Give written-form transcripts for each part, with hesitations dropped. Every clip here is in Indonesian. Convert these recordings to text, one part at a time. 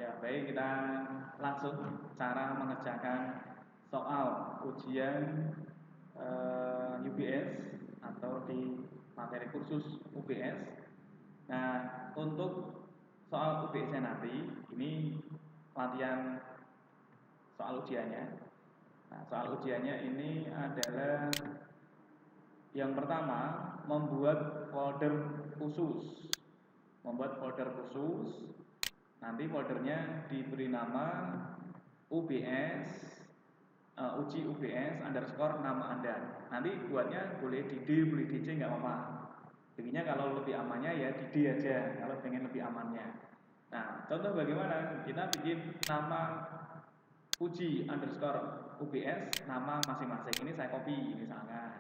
Ya, baik, kita langsung cara mengerjakan soal ujian UBS atau di materi khusus UBS. Nah, untuk soal UBS-nya nanti, ini latihan soal ujiannya. Nah, soal ujiannya ini adalah yang pertama, membuat folder khusus. Membuat folder khusus. Nanti foldernya diberi nama UBS, uji UBS underscore nama Anda. Nanti buatnya boleh di D, boleh di C, nggak apa-apa. Jadinya kalau lebih amannya ya di D aja, kalau pengen lebih amannya. Nah, contoh bagaimana? Kita bikin nama uji underscore UBS, nama masing-masing. Ini saya copy misalnya.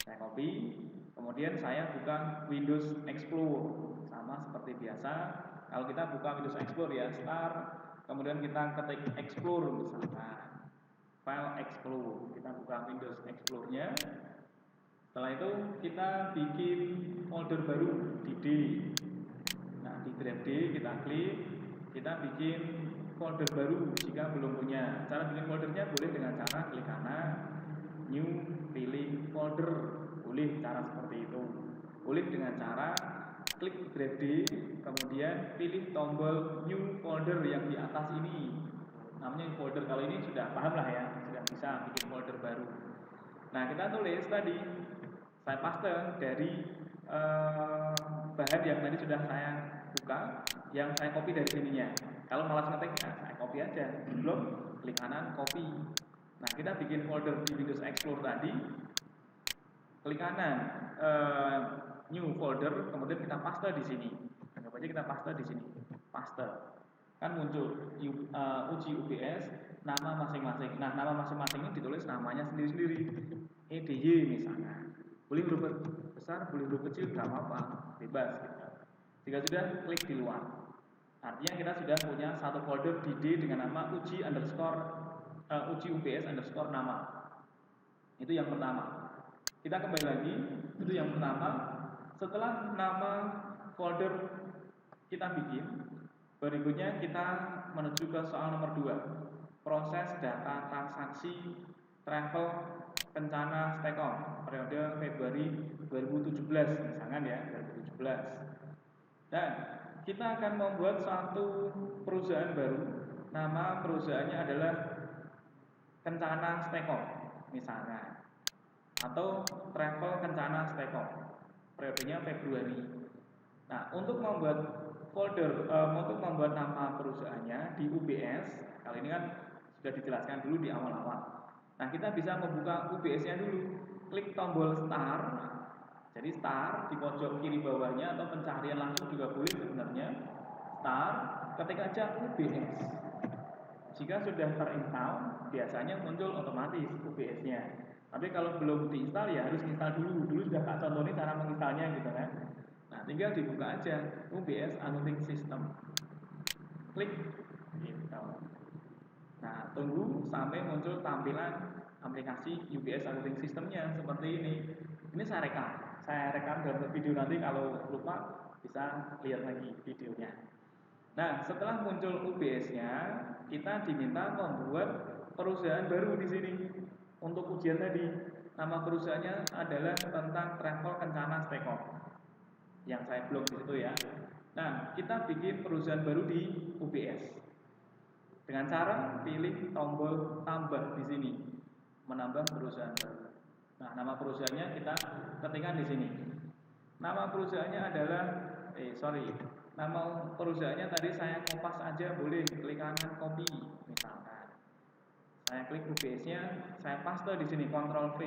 Saya copy, kemudian saya buka Windows Explorer. Sama seperti biasa, kalau kita buka Windows Explorer ya, start, kemudian kita ketik Explore misalkan. File Explorer, kita buka Windows Explorer-nya. Setelah itu kita bikin folder baru di D. Nah, di grab D kita klik, kita bikin folder baru jika belum punya. Cara bikin foldernya boleh dengan cara klik kanan, new, pilih folder, boleh cara seperti itu. Boleh dengan cara klik grab D, kemudian pilih tombol new folder yang di atas ini. Namanya folder, kalau ini sudah paham lah ya, sudah bisa bikin folder baru. Nah, kita tulis tadi, saya paste dari bahan yang tadi sudah saya buka, yang saya copy dari sininya. Kalau malas ngetik, ya saya copy aja. Belum, klik kanan, copy. Nah, kita bikin folder di Windows Explorer tadi, klik kanan, new folder, kemudian kita paste di sini. Anggap aja kita paste di sini, paste. Kan muncul uji UBS, nama masing-masing. Nah, nama masing-masing ini ditulis namanya sendiri-sendiri. EDY misalnya. Boleh huruf besar, boleh huruf kecil, gak apa-apa, bebas gitu. Jika sudah, klik di luar. Artinya kita sudah punya satu folder di D dengan nama uji underscore uji UBS underscore nama. Itu yang pertama. Kita kembali lagi, itu yang pertama. Setelah nama folder kita bikin, berikutnya kita menuju ke soal nomor 2. Proses data transaksi travel kencana Stekom periode Februari 2017 misalkan ya, 2017. Dan kita akan membuat satu perusahaan baru. Nama perusahaannya adalah Kencana Stekom misalnya, atau Travel Kencana Stekom periodenya Februari. Nah, untuk membuat folder, untuk membuat nama perusahaannya di UBS, kali ini kan sudah dijelaskan dulu di awal-awal. Nah, kita bisa membuka UBS-nya dulu. Klik tombol start. Jadi start di pojok kiri bawahnya atau pencarian langsung juga boleh sebenarnya. Start, ketik aja UBS. Jika sudah terinstall, biasanya muncul otomatis UBS-nya. Tapi kalau belum diinstal ya harus install dulu. Dulu sudah tak contohin cara menginstalnya gitu kan. Nah, tinggal dibuka aja UBS Accounting System. Klik gitu. Nah, tunggu sampai muncul tampilan aplikasi UBS Accounting System-nya seperti ini. Ini saya rekam dalam video, nanti kalau lupa bisa lihat lagi videonya. Nah, setelah muncul UBS-nya, kita diminta membuat perusahaan baru di sini. Untuk ujian tadi, nama perusahaannya adalah tentang Travel Kencana Stekom. Yang saya blok di situ ya. Nah, kita bikin perusahaan baru di UBS. Dengan cara pilih tombol tambah di sini, menambah perusahaan baru. Nah, nama perusahaannya kita ketikkan di sini. Nama perusahaannya adalah nama perusahaannya tadi saya kopas aja boleh, klik kanan copy misalkan. Saya klik UBS-nya, saya paste di sini, Ctrl V.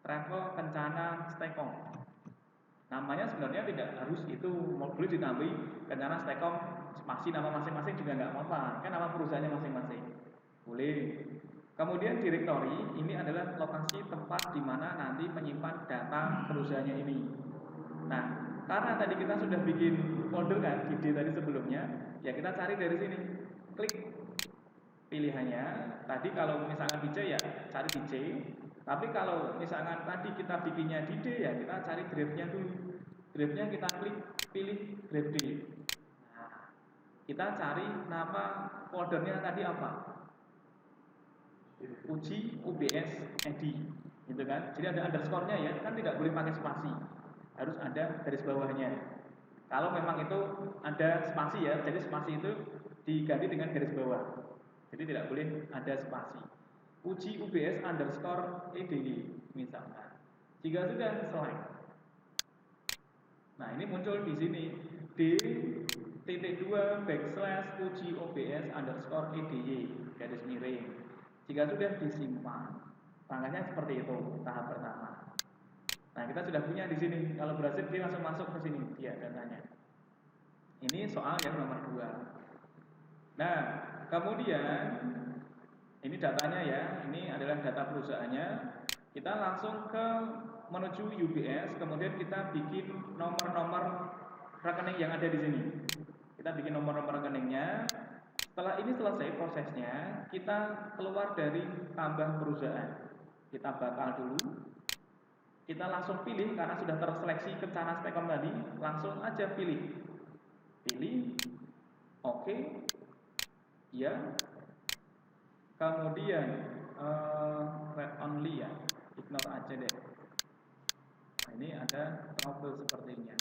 Travel Kencana Stekom. Namanya sebenarnya tidak harus itu, boleh ditambahi Kencana Stekom spasi nama masing-masing juga nggak apa-apa, kan nama perusahaannya masing-masing. Boleh. Kemudian directory ini adalah lokasi tempat di mana nanti menyimpan data perusahaannya ini. Nah, karena tadi kita sudah bikin folder kan, ide tadi sebelumnya, ya kita cari dari sini. Klik pilihannya. Tadi kalau misalkan di C ya cari di C. Tapi kalau misalkan tadi kita bikinnya di D ya kita cari grab-nya dulu. Grab-nya kita klik, pilih grab D. Nah, kita cari nama foldernya tadi apa? Uji UBS ed, gitu kan? Jadi ada underscore-nya ya, kan tidak boleh pakai spasi, harus ada garis bawahnya. Kalau memang itu ada spasi ya, jadi spasi itu diganti dengan garis bawah. Jadi tidak boleh ada spasi. Uji UBS underscore edy misalkan. Jika sudah select. Nah ini muncul di sini d.2 backslash uji UBS underscore edy garis miring. Jika sudah disimpan, langkahnya seperti itu tahap pertama. Nah kita sudah punya di sini. Kalau berhasil dia langsung masuk ke sini dia datanya. Ini soal yang nomor 2. Nah kemudian ini datanya ya, ini adalah data perusahaannya. Kita langsung ke menuju UBS, kemudian kita bikin nomor-nomor rekening yang ada di sini. Kita bikin nomor-nomor rekeningnya. Setelah ini selesai prosesnya, kita keluar dari tambah perusahaan. Kita bakal dulu. Kita langsung pilih karena sudah terseleksi Kencana Stekom tadi, langsung aja pilih. Pilih, oke, ya. Kemudian read only ya, ignore aja deh. Nah, ini ada trouble sepertinya.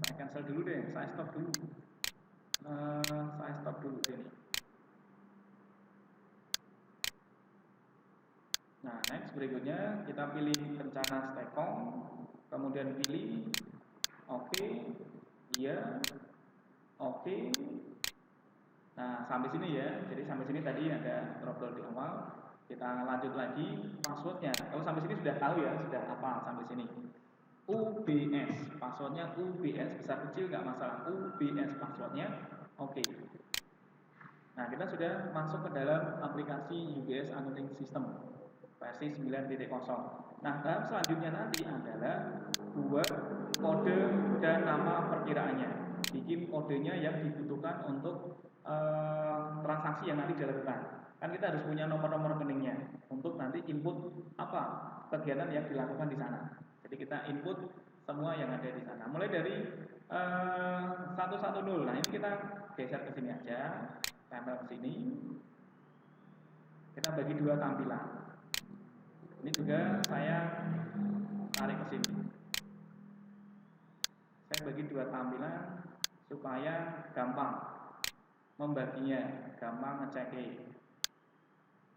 Saya cancel dulu deh, saya stop dulu. Saya stop dulu sini. Nah, next berikutnya kita pilih Kencana Stekom, kemudian pilih oke, iya, oke. Nah, sampai sini ya. Jadi sampai sini tadi ada trouble di awal. Kita lanjut lagi passwordnya. Kalau sampai sini sudah tahu ya, sudah hafal sampai sini. UBS, passwordnya UBS, besar kecil nggak masalah. UBS passwordnya, oke. Nah, kita sudah masuk ke dalam aplikasi UBS Accounting System versi 9.0. Nah, tahap selanjutnya nanti adalah buat kode dan nama perkiraannya. Bikin kodenya yang dibutuhkan untuk transaksi yang nanti dilakukan. Kan kita harus punya nomor-nomor rekeningnya untuk nanti input apa kegiatan yang dilakukan di sana. Jadi kita input semua yang ada di sana. Mulai dari 110. Nah, ini kita geser ke sini aja, tempel ke sini. Kita bagi dua tampilan. Ini juga saya tarik ke sini. Saya bagi dua tampilan supaya gampang membaginya, gampang ngeceknya.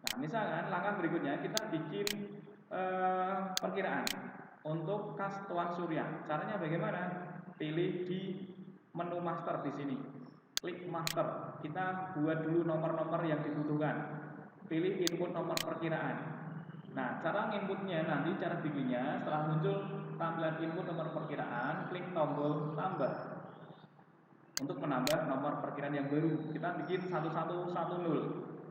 Nah, misalkan langkah berikutnya kita bikin perkiraan untuk kas Tuan Surya. Caranya bagaimana? Pilih di menu master di sini. Klik master. Kita buat dulu nomor-nomor yang dibutuhkan. Pilih input nomor perkiraan. Nah, cara inputnya nanti cara bikinnya setelah muncul tampilan input nomor perkiraan, klik tombol tambah. Untuk menambah nomor perkiraan yang baru, kita bikin 1110.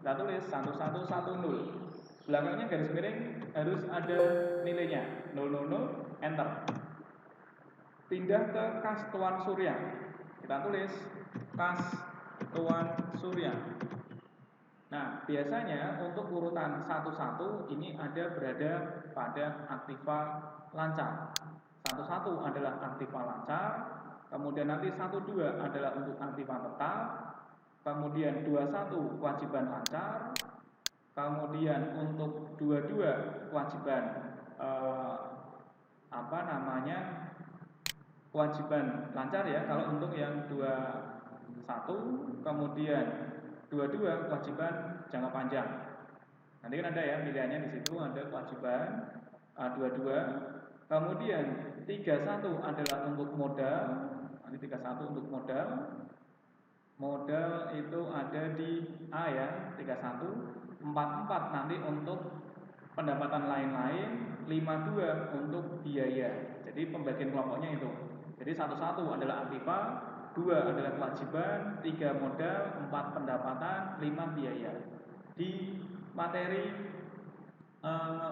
Kita tulis 1110. Belakangnya garis miring harus ada nilainya 000, enter. Pindah ke kas Tuan Surya. Kita tulis kas Tuan Surya. Nah, biasanya untuk urutan 11 ini berada pada aktiva lancar. 11 adalah aktiva lancar. Kemudian nanti 12 adalah untuk aktiva tetap, kemudian 21 kewajiban lancar, kemudian untuk 22 kewajiban kewajiban lancar ya. Kalau untuk yang 21, kemudian 22 kewajiban jangka panjang. Nanti kan ada ya pilihannya di situ, ada kewajiban 22. Kemudian 31 adalah untuk modal. Nanti 31 untuk modal. Modal itu ada di A ya, 31. 44 nanti untuk pendapatan lain-lain, 52 untuk biaya. Jadi pembagian kelompoknya itu. Jadi 11 adalah aktiva, 2 adalah kewajiban, 3 modal, 4 pendapatan, 5 biaya. Di materi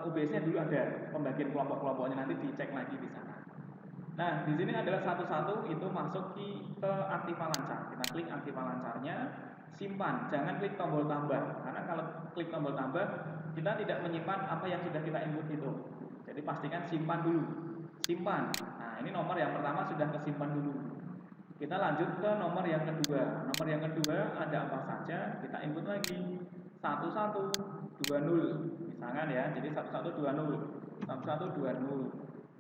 UBS-nya dulu ada pembagian kelompok-kelompoknya, nanti dicek lagi di sana. Nah, di sini adalah 11 itu masuk ke aktiva lancar. Kita klik aktiva lancarnya, simpan, jangan klik tombol tambah. Karena kalau klik tombol tambah, kita tidak menyimpan apa yang sudah kita input itu. Jadi pastikan simpan dulu. Simpan. Nah, ini nomor yang pertama sudah kesimpan dulu. Kita lanjut ke nomor yang kedua. Nomor yang kedua ada apa saja? Kita input lagi 1120 misalkan ya. Jadi 1120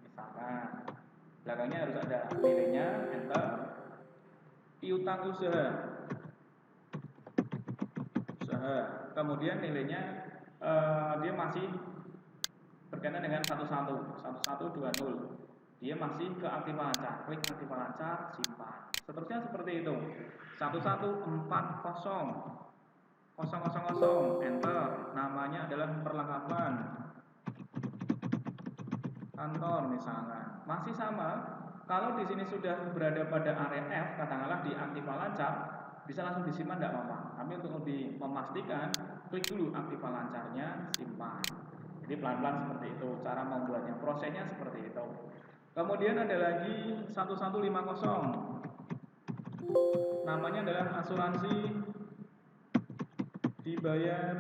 misalkan. Belakangnya harus ada nilainya, enter. Piutang usaha. Kemudian nilainya dia masih berkaitan dengan 1120. Dia masih ke aktif lancar, klik aktif lancar, simpan. Seterusnya seperti itu. 1140 enter. Namanya adalah perlengkapan kantor misalnya. Masih sama. Kalau di sini sudah berada pada area F, katakanlah di aktif lancar, bisa langsung disimpan tidak apa-apa. Tapi untuk lebih memastikan, klik dulu aktif lancarnya, simpan. Jadi pelan-pelan seperti itu cara membuatnya. Prosesnya seperti itu. Kemudian ada lagi 1150. Namanya adalah asuransi dibayar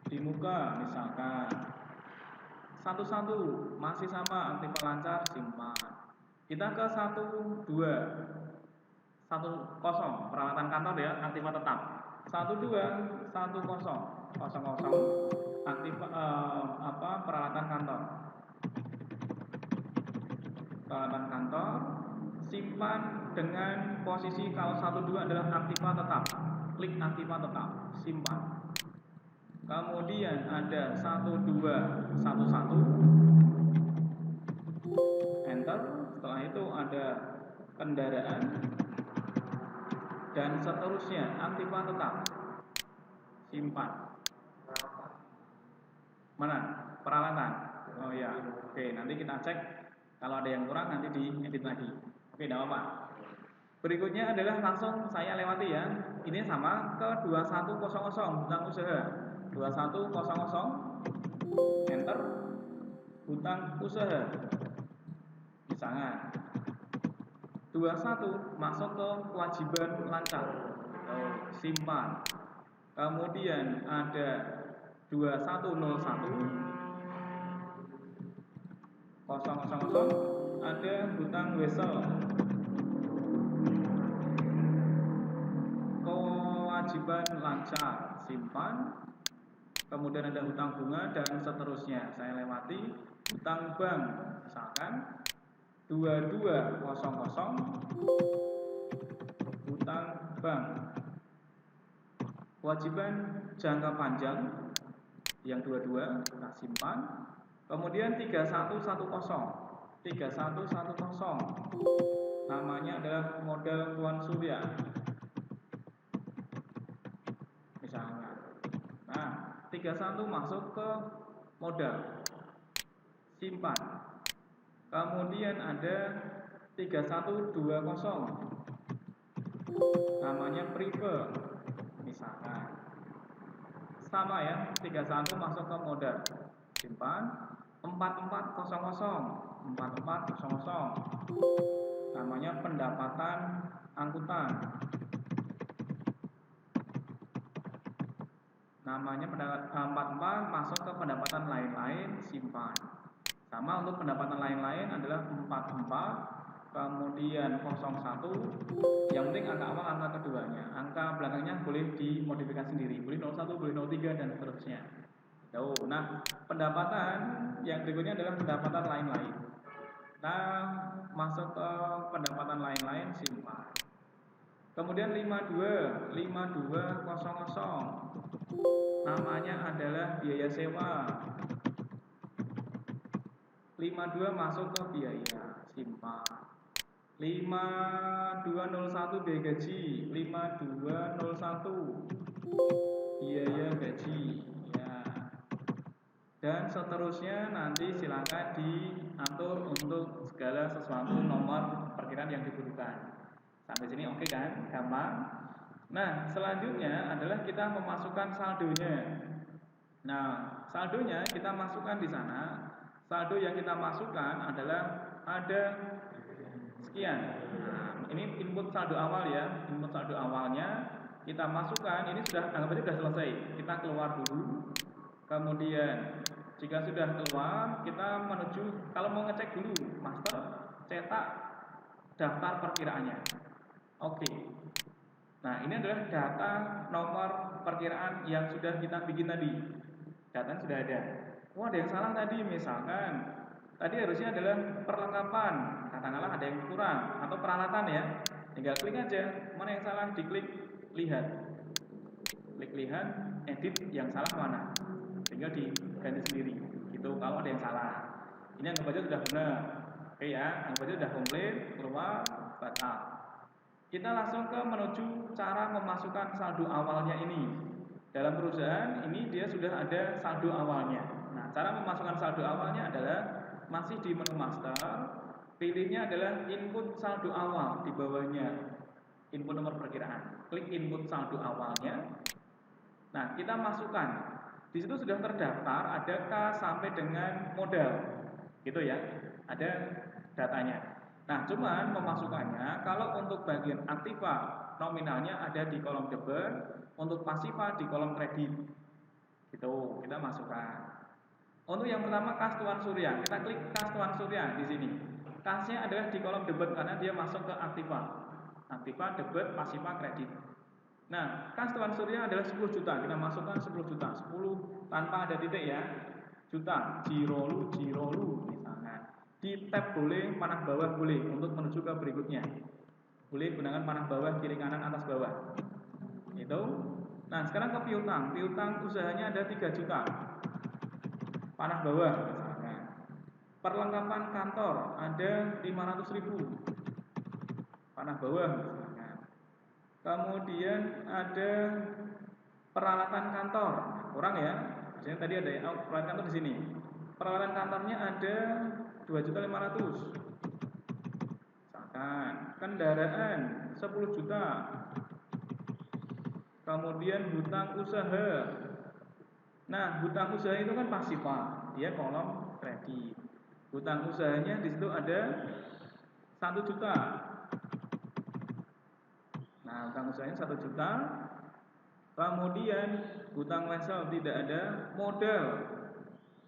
di muka misalkan. 11 masih sama aktif lancar, simpan. Kita ke 12 10 peralatan kantor ya, aktif tetap. 12 10 aktif peralatan kantor. Peralatan kantor simpan dengan posisi kalau 12 adalah aktiva tetap, klik aktiva tetap, simpan. Kemudian ada 1211 enter. Setelah itu ada kendaraan dan seterusnya, aktiva tetap, simpan. Mana? Peralatan. Oh ya, oke, nanti kita cek. Kalau ada yang kurang nanti diedit lagi. Oke, tidak apa-apa. Berikutnya adalah langsung saya lewati ya. Ini sama ke 2100 hutang usaha. 2100 enter. Hutang usaha. Misalnya 21 masuk ke kewajiban lancar. Simpan. Kemudian ada 2101 ada hutang wesel, kewajiban lancar, simpan. Kemudian ada hutang bunga dan seterusnya. Saya lewati. Hutang bank misalkan 2200 hutang bank. Kewajiban jangka panjang yang 22 kita simpan. Kemudian 3110 namanya adalah modal Tuan Surya misalnya. Nah, 31 masuk ke modal, simpan. Kemudian ada 3120 namanya prive misalkan. Sama ya, 31 masuk ke modal, simpan. 4400 namanya pendapatan angkutan, namanya 44 masuk ke pendapatan lain-lain, simpan. Sama untuk pendapatan lain-lain adalah 44 kemudian 01, yang penting angka awal angka keduanya, angka belakangnya boleh dimodifikasi sendiri, boleh 01 boleh 03 dan seterusnya. Nah, pendapatan yang berikutnya adalah pendapatan lain-lain. Nah, masuk ke pendapatan lain-lain, simpan. Kemudian 5200 namanya adalah biaya sewa. 52 masuk ke biaya, simpan. 5201 biaya gaji, 5201 biaya gaji. Dan seterusnya nanti silakan diatur untuk segala sesuatu nomor perkiraan yang dibutuhkan. Sampai sini oke kan? Gampang. Nah, selanjutnya adalah kita memasukkan saldonya. Nah, saldonya kita masukkan di sana. Saldo yang kita masukkan adalah ada sekian. Nah, ini input saldo awal ya. Input saldo awalnya kita masukkan. Ini sudah anggap aja sudah selesai. Kita keluar dulu. Kemudian Jika sudah keluar, kita menuju, kalau mau ngecek dulu master, cetak daftar perkiraannya. Oke. Nah, ini adalah data nomor perkiraan yang sudah kita bikin tadi. Datanya sudah ada. Oh, ada yang salah tadi, misalkan tadi harusnya adalah perlengkapan, katakanlah ada yang kurang, atau peralatan ya. Tinggal klik aja, mana yang salah, diklik lihat. Klik lihat, edit yang salah mana. Tinggal diganti sendiri. Gitu kalau ada yang salah. Ini anggap aja sudah benar. Oke ya, anggap aja sudah komplit, keluar, batal. Kita langsung ke menuju cara memasukkan saldo awalnya ini. Dalam perusahaan ini dia sudah ada saldo awalnya. Nah, cara memasukkan saldo awalnya adalah masih di menu master, pilihnya adalah input saldo awal di bawahnya. Input nomor perkiraan. Klik input saldo awalnya. Nah, kita masukkan. Di situ sudah terdaftar ada K sampai dengan modal. Gitu ya. Ada datanya. Nah, cuman memasukkannya kalau untuk bagian aktiva nominalnya ada di kolom debit, untuk pasifa di kolom kredit. Gitu, kita masukkan. Untuk yang pertama kas Tuan Surya, kita klik kas Tuan Surya di sini. Kasnya adalah di kolom debit karena dia masuk ke aktiva. Aktiva, debit, pasifa, kredit. Nah, kas Tuan Surya adalah 10 juta. Kita masukkan 10 juta. 10 tanpa ada titik ya. Juta, jirolu misalnya. Di tab boleh, panah bawah boleh untuk menuju ke berikutnya. Boleh gunakan panah bawah, kiri kanan, atas bawah. Itu. Nah, sekarang ke piutang. Piutang usahanya ada 3 juta. Panah bawah misalnya. Perlengkapan kantor ada 500.000. Panah bawah misalnya. Kemudian ada peralatan kantor. Kurang ya. Maksudnya tadi ada peralatan kantor di sini. Peralatan kantornya ada 2.500.000. Misalkan kendaraan 10 juta. Kemudian hutang usaha. Nah, hutang usaha itu kan pasifa, dia kolom kredit. Hutang usahanya di situ ada 1 juta. Nah, hutang usahanya 1 juta. Kemudian hutang wesel tidak ada,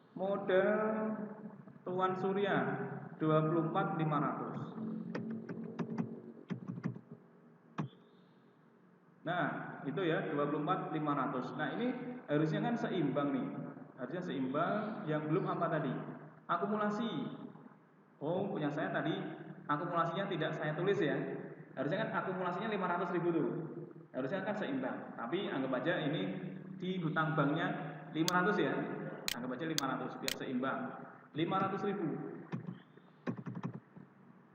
modal Tuan Surya 24.500. Nah, itu ya 24.500. Nah, ini harusnya kan seimbang nih. Harusnya seimbang. Yang belum apa tadi? Akumulasi. Oh, punya saya tadi akumulasinya tidak saya tulis ya. Harusnya kan akumulasinya 500.000 tuh. Harusnya kan seimbang. Tapi anggap aja ini di hutang banknya 500 ya. Anggap aja 500 biar seimbang. 500.000.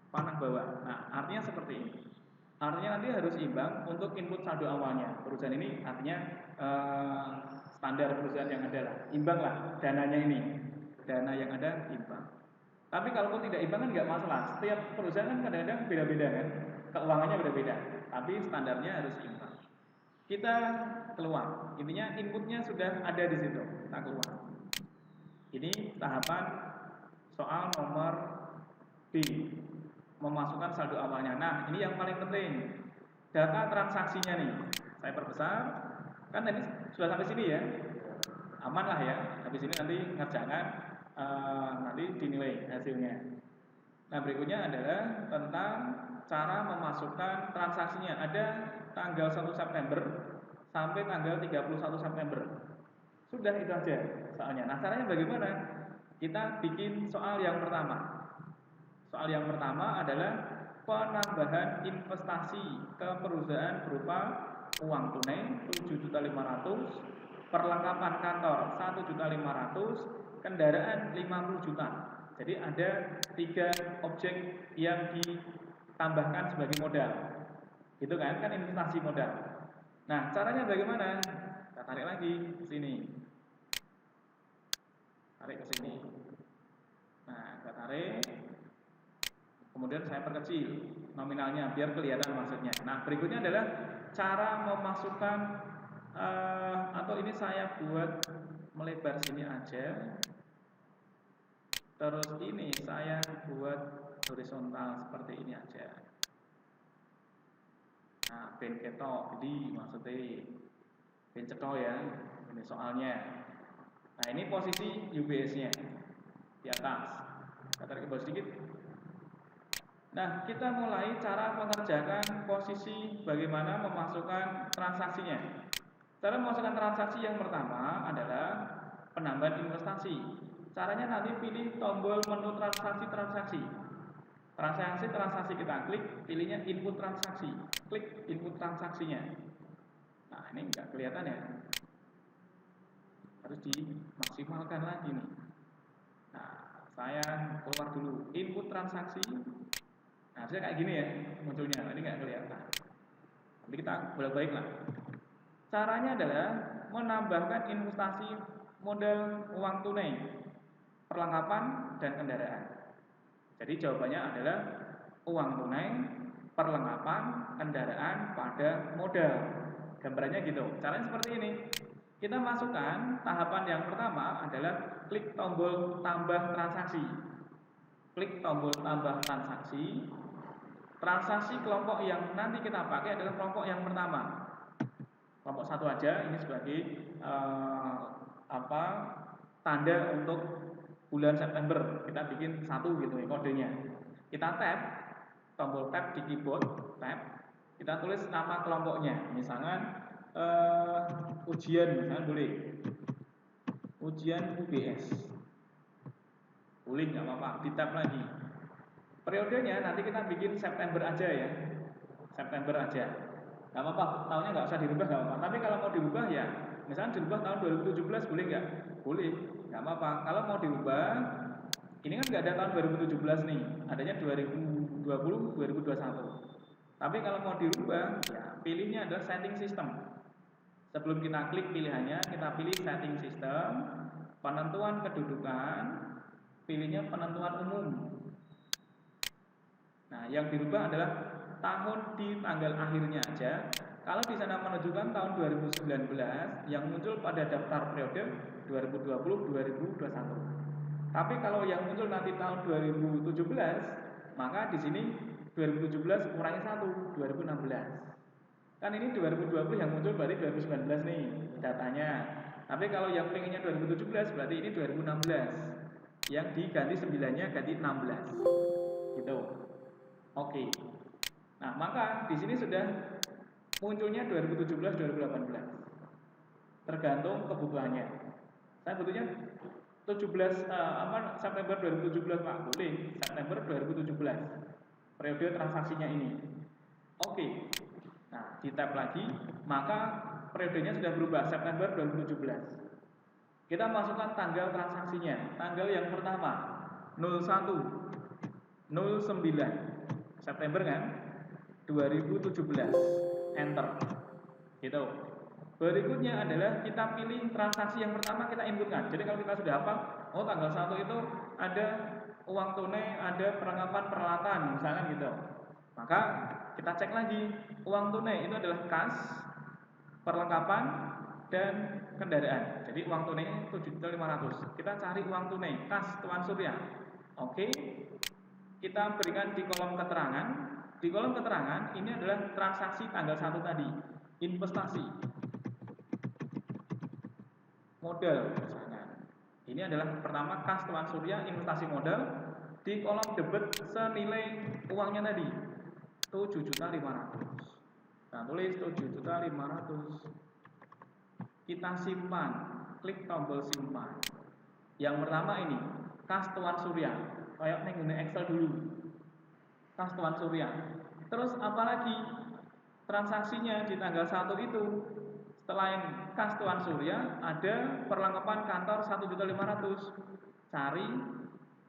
Panah bawah. Nah, artinya seperti ini. Artinya nanti harus imbang untuk input saldo awalnya. Perusahaan ini artinya standar perusahaan yang ada lah. Imbang lah dananya ini. Dana yang ada imbang. Tapi kalau tidak imbang kan nggak masalah. Setiap perusahaan kan kadang-kadang beda-beda kan. Keuangannya beda-beda. Tapi standarnya harus imbang. Kita keluar. Intinya inputnya sudah ada di situ. Kita keluar. Ini tahapan soal nomor B. Memasukkan saldo awalnya. Nah, ini yang paling penting. Data transaksinya nih. Saya perbesar. Kan tadi sudah sampai sini ya. Aman lah ya. Habis ini nanti ngerjakan nanti dinilai hasilnya. Nah, berikutnya adalah tentang cara memasukkan transaksinya. Ada tanggal 1 September sampai tanggal 31 September. Sudah itu aja soalnya. Nah, caranya bagaimana? Kita bikin soal yang pertama. Soal yang pertama adalah penambahan investasi ke perusahaan berupa uang tunai 7.500.000, perlengkapan kantor 1.500.000, kendaraan 50 juta. Jadi ada 3 objek yang ditambahkan sebagai modal. Itu kan investasi modal. Nah, caranya bagaimana? Kita tarik lagi ke sini. Tarik ke sini. Nah, kita tarik. Kemudian saya perkecil nominalnya biar kelihatan maksudnya. Nah, berikutnya adalah cara memasukkan atau ini saya buat melebar sini aja. Terus ini saya buat horizontal seperti ini aja. Nah, ben ketok, jadi maksudnya ben cetok ya. Ini soalnya. Nah, ini posisi UBS-nya di atas. Kita tarik ke bawah sedikit. Nah, kita mulai cara mengerjakan posisi bagaimana memasukkan transaksinya. Cara memasukkan transaksi yang pertama adalah penambahan investasi. Caranya nanti pilih tombol menu transaksi-transaksi. Transaksi kita klik, pilihnya input transaksi. Klik input transaksinya. Nah, ini nggak kelihatan ya. Harus dimaksimalkan lagi nih. Nah, saya keluar dulu. Input transaksi. Nah, saya kayak gini ya munculnya. Ini nggak kelihatan. Nanti kita bolak-balik lah. Caranya adalah menambahkan investasi modal uang tunai, perlengkapan, dan kendaraan. Jadi jawabannya adalah uang tunai, perlengkapan, kendaraan pada modal. Gambarannya gitu. Caranya seperti ini. Kita masukkan tahapan yang pertama adalah klik tombol tambah transaksi. Klik tombol tambah transaksi. Transaksi kelompok yang nanti kita pakai adalah kelompok yang pertama. Kelompok satu aja, ini sebagai tanda untuk bulan September. Kita bikin satu gitu ya kodenya. Kita tab, tombol tab di keyboard, tab. Kita tulis nama kelompoknya, misalnya ujian, misalnya boleh. Ujian UBS. Boleh nggak apa-apa, di tab lagi. Periodenya nanti kita bikin September aja ya. September aja. Nggak apa-apa, tahunnya nggak usah dirubah, nggak apa-apa. Tapi kalau mau dirubah ya, misalnya dirubah tahun 2017 boleh nggak? Boleh, nggak apa-apa. Kalau mau dirubah, ini kan nggak ada tahun 2017 nih, adanya 2020, 2021. Tapi kalau mau dirubah, ya pilihnya adalah setting system. Sebelum kita klik pilihannya, kita pilih setting system, penentuan kedudukan, pilihnya penentuan umum. Nah, yang dirubah adalah tahun di tanggal akhirnya aja. Kalau di sana menunjukkan tahun 2019 yang muncul pada daftar periode 2020-2021. Tapi kalau yang muncul nanti tahun 2017, maka di sini 2017 kurangi 1, 2016. Kan ini 2020 yang muncul berarti 2019 nih datanya. Tapi kalau yang pengennya 2017 berarti ini 2016. Yang diganti 9-nya ganti 16. Gitu. Oke. Nah, maka di sini sudah munculnya 2017-2018. Tergantung kebutuhannya. Saya butuhnya 17 September 2017 Pak. Boleh, September 2017. Periode transaksinya ini. Oke. Nah, di tab lagi, maka periodenya sudah berubah September 2017. Kita masukkan tanggal transaksinya. Tanggal yang pertama 01 09 September kan? 2017. Enter. Gitu. Berikutnya adalah kita pilih transaksi yang pertama kita inputkan. Jadi kalau kita sudah hafal, oh tanggal 1 itu ada uang tunai, ada perlengkapan peralatan, misalkan gitu. Maka kita cek lagi, uang tunai itu adalah kas, perlengkapan, dan kendaraan. Jadi uang tunai 7.500. Kita cari uang tunai, kas Tuan Surya. Oke. Kita berikan di kolom keterangan. Di kolom keterangan ini adalah transaksi tanggal 1 tadi, investasi. Modal misalnya. Ini adalah pertama kas Tuan Surya investasi modal. Di kolom debit senilai uangnya tadi 7.500. Nah, tulis 7.500. Kita simpan, klik tombol simpan. Yang pertama ini kas Tuan Surya. Kayak menggunakan Excel dulu. Kas Tuan Surya. Terus apalagi transaksinya di tanggal 1 itu selain kas Tuan Surya ada perlengkapan kantor 1.500. Cari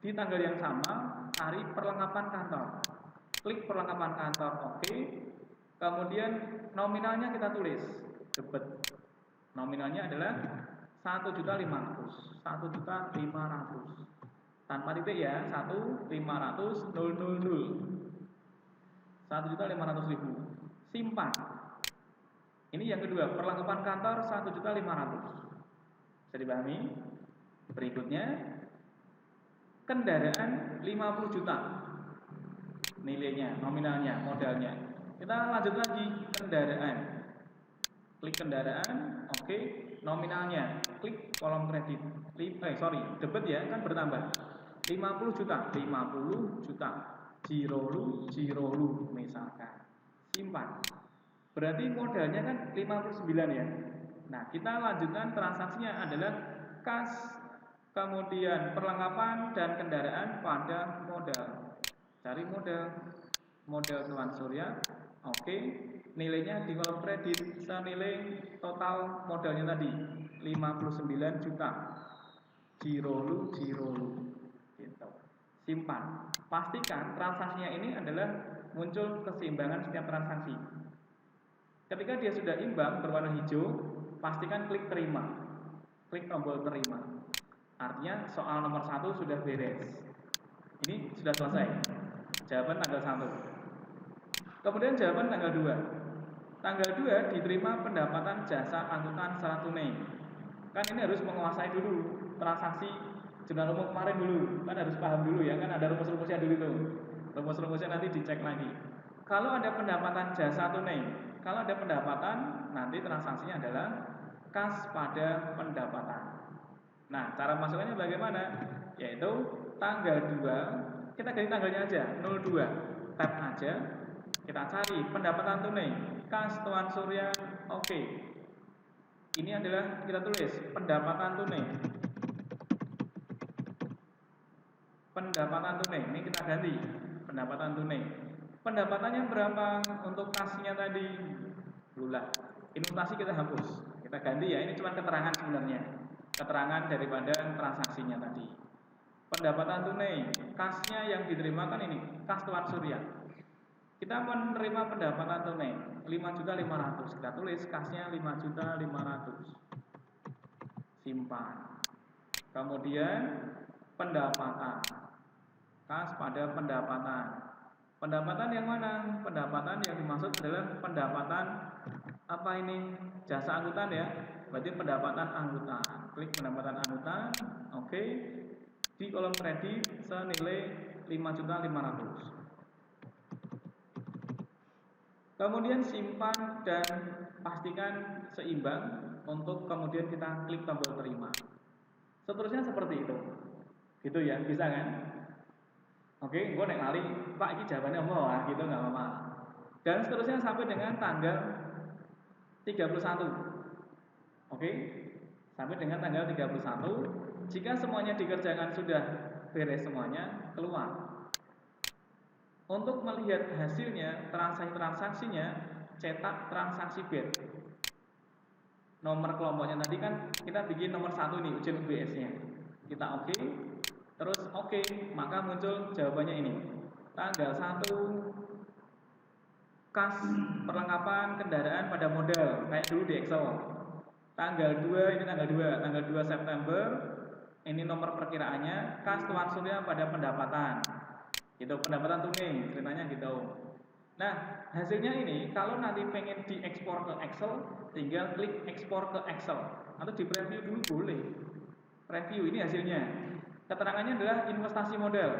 di tanggal yang sama, cari perlengkapan kantor. Klik perlengkapan kantor, oke. Kemudian nominalnya kita tulis debit. Nominalnya adalah 1.500. 1.500. Tanpa titik ya, 1.500.000. 1.500.000. Simpan. Ini yang kedua, perlengkapan kantor 1.500. Bisa dipahami? Berikutnya, kendaraan 50 juta. Nilainya, nominalnya, modalnya. Kita lanjut lagi, kendaraan. klik kendaraan, oke, nominalnya, klik kolom kredit, debit ya, kan bertambah, 50 juta, 50 juta, Jirolu, misalkan, simpan, berarti modalnya kan 59 ya. Nah, kita lanjutkan transaksinya adalah kas, kemudian perlengkapan dan kendaraan pada modal, cari modal Tuan Surya, oke, nilainya di kolom kredit senilai total modalnya tadi 59 juta, Jirolu gitu. Simpan, pastikan transaksinya ini adalah muncul keseimbangan setiap transaksi. Ketika dia sudah imbang berwarna hijau, pastikan klik terima, klik tombol terima, artinya soal nomor 1 sudah beres. Ini sudah selesai, jawaban tanggal 1. Kemudian jawaban tanggal 2. Tanggal 2 diterima pendapatan jasa angkutan secara tunai. Kan ini harus menguasai dulu transaksi jurnal umum kemarin dulu. Kan harus paham dulu ya, kan ada rumus-rumusnya dulu tuh. Rumus-rumusnya nanti dicek lagi. Kalau ada pendapatan jasa tunai, kalau ada pendapatan, nanti transaksinya adalah kas pada pendapatan. Nah, cara masukkannya bagaimana? Yaitu tanggal 2, kita ganti tanggalnya aja, 02, tab aja. Kita cari pendapatan tunai, kas Tuan Surya, oke. Ini adalah kita tulis pendapatan tunai. Pendapatan tunai, ini kita ganti pendapatan tunai. Pendapatannya berapa untuk kasnya tadi? Bulan. Investasi kita hapus, kita ganti ya. Ini cuma keterangan sebenarnya, keterangan daripada transaksinya tadi. Pendapatan tunai, kasnya yang diterima kan ini, kas Tuan Surya. Kita menerima pendapatan tunai 5.500.000. Kita tulis kasnya 5.500.000. Simpan. Kemudian pendapatan, kas pada pendapatan. Pendapatan yang mana? Pendapatan yang dimaksud adalah pendapatan apa ini? Jasa angkutan ya. Berarti pendapatan angkutan. Klik pendapatan angkutan, oke. Di kolom kredit senilai 5.500.000. Kemudian simpan dan pastikan seimbang untuk kemudian kita klik tombol terima. Seterusnya seperti itu. Gitu ya, bisa kan? Oke, gue nek lali, Pak ini jawabannya apa? Gitu nggak apa-apa. Dan seterusnya sampai dengan tanggal 31. Oke, sampai dengan tanggal 31. Jika semuanya dikerjakan sudah beres semuanya, keluar. Untuk melihat hasilnya, transaksinya, cetak transaksi bed. Nomor kelompoknya tadi kan kita bikin nomor 1 nih, ujian UBS-nya. Kita oke, terus oke, maka muncul jawabannya ini. Tanggal 1, kas perlengkapan kendaraan pada modal, kayak dulu di Excel. Tanggal 2, ini tanggal 2 September, ini nomor perkiraannya, kas Tuan Surya pada pendapatan. Gitu, pendapatan tunai, ceritanya gitu. Nah, hasilnya ini kalau nanti pengen diekspor ke Excel, tinggal klik ekspor ke Excel atau di preview dulu boleh. Preview ini hasilnya. Keterangannya adalah investasi modal.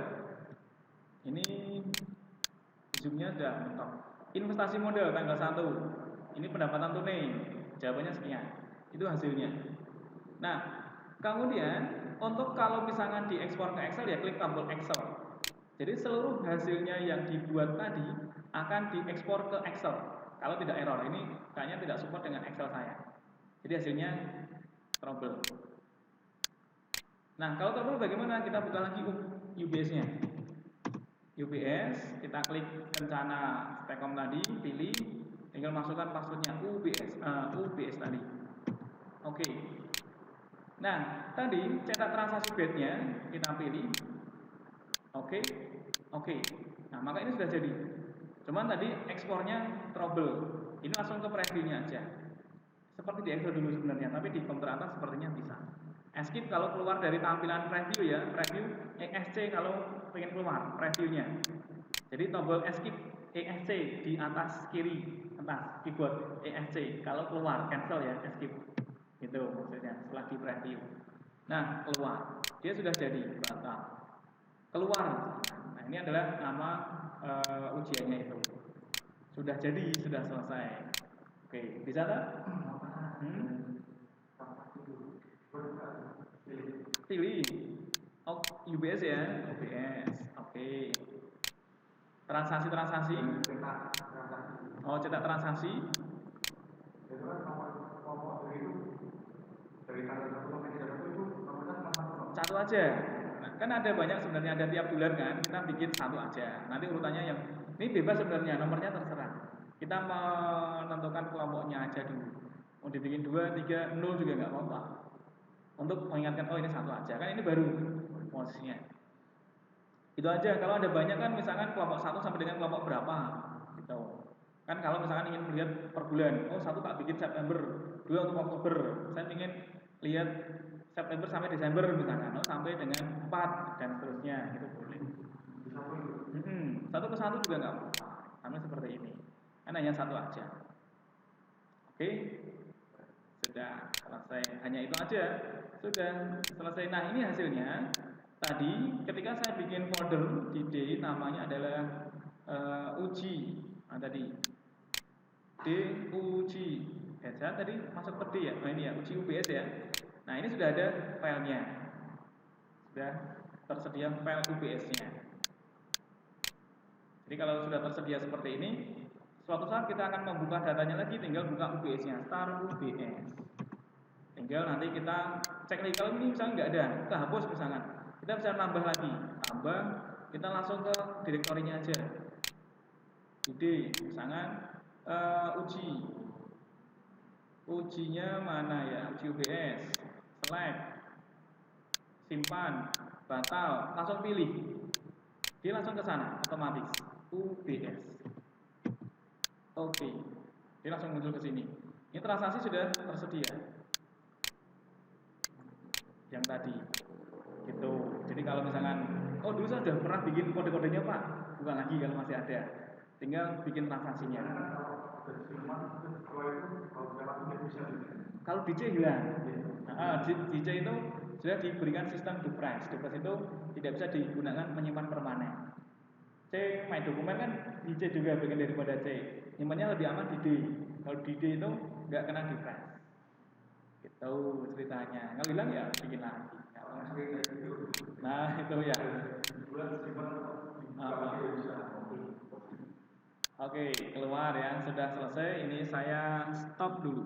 Ini zoomnya sudah mentok. Investasi modal tanggal 1. Ini pendapatan tunai. Jawabannya sekian. Itu hasilnya. Nah, kemudian untuk kalau misalkan diekspor ke Excel ya klik tombol Excel. Jadi seluruh hasilnya yang dibuat tadi akan diekspor ke Excel. Kalau tidak error, ini kayaknya tidak support dengan Excel saya. Jadi hasilnya trouble. Nah, kalau trouble bagaimana? Kita buka lagi UBS-nya. UBS, kita klik rencana Stekom tadi, pilih, tinggal masukkan passwordnya UBS tadi. Oke. Nah, tadi cetak transaksi bednya kita pilih. Oke. Nah, maka ini sudah jadi. Cuman tadi ekspornya trouble. Ini langsung ke previewnya aja. Seperti di Excel dulu sebenarnya, tapi di komputer atas sepertinya bisa. Escape kalau keluar dari tampilan preview ya, preview ESC kalau pengen keluar previewnya. Jadi tombol escape ESC di atas kiri atas keyboard ESC. Kalau keluar cancel ya escape. Gitu maksudnya setelah di preview. Nah, keluar. Dia sudah jadi batal. Keluar. Nah, ini adalah nama ujiannya itu. Sudah jadi, sudah selesai. Oke, bisa tak? Pilih. Oh, UBS ya, UBS. Oke. Transaksi. Oh, cetak transaksi. Satu aja. Nah, kan ada banyak sebenarnya, ada tiap bulan kan, kita bikin satu aja. Nanti urutannya yang ini bebas sebenarnya, nomornya terserah. Kita menentukan kelompoknya aja dulu. Mau dibikin 2, 3, 0 juga nggak apa-apa. Untuk mengingatkan, oh ini satu aja, kan ini baru posisinya. Itu aja. Kalau ada banyak kan, misalkan kelompok 1 sampai dengan kelompok berapa, gitu. Kan kalau misalkan ingin melihat per bulan, oh 1 tak bikin September, 2 untuk Oktober, saya ingin lihat September sampai Desember misalkan, oh sampai dengan 4 dan seterusnya, itu boleh. Satu ke satu juga nggak apa-apa, sama seperti ini. Kan hanya satu aja. Oke, sudah selesai. Hanya itu aja, sudah selesai. Nah ini hasilnya. Tadi ketika saya bikin folder di D, namanya adalah uji. Nah tadi D uji. Saya tadi masuk ke D ya. Nah ini ya, uji UBS ya. Nah ini sudah ada filenya, sudah tersedia file UBS-nya. Jadi kalau sudah tersedia seperti ini, suatu saat kita akan membuka datanya lagi, tinggal buka UBS-nya, start UBS. Tinggal nanti kita cek lagi, kalau ini misalnya nggak ada, kita hapus misalkan, kita bisa nambah lagi, tambah, kita langsung ke direktorinya aja. Ide, misalkan ujinya mana ya, uji UBS, select, simpan, batal, langsung pilih, dia langsung ke sana otomatis UBS. Oke, dia langsung muncul ke sini. Ini transaksi sudah tersedia yang tadi, gitu. Jadi kalau misalkan, oh dulu saya sudah pernah bikin kode-kodenya Pak, bukan lagi kalau masih ada, tinggal bikin transaksinya. Kalau DJ hilang. DJ itu sudah diberikan sistem Duplex. Duplex itu tidak bisa digunakan menyimpan permanen. C, my dokumen kan DJ juga bagian daripada C. Nyimpannya lebih aman di D. Kalau di D itu nggak kena Duplex. Gitu ceritanya. Kalau hilang ya bikin lagi. Nah itu ya. Oke, keluar ya. Sudah selesai. Ini saya stop dulu.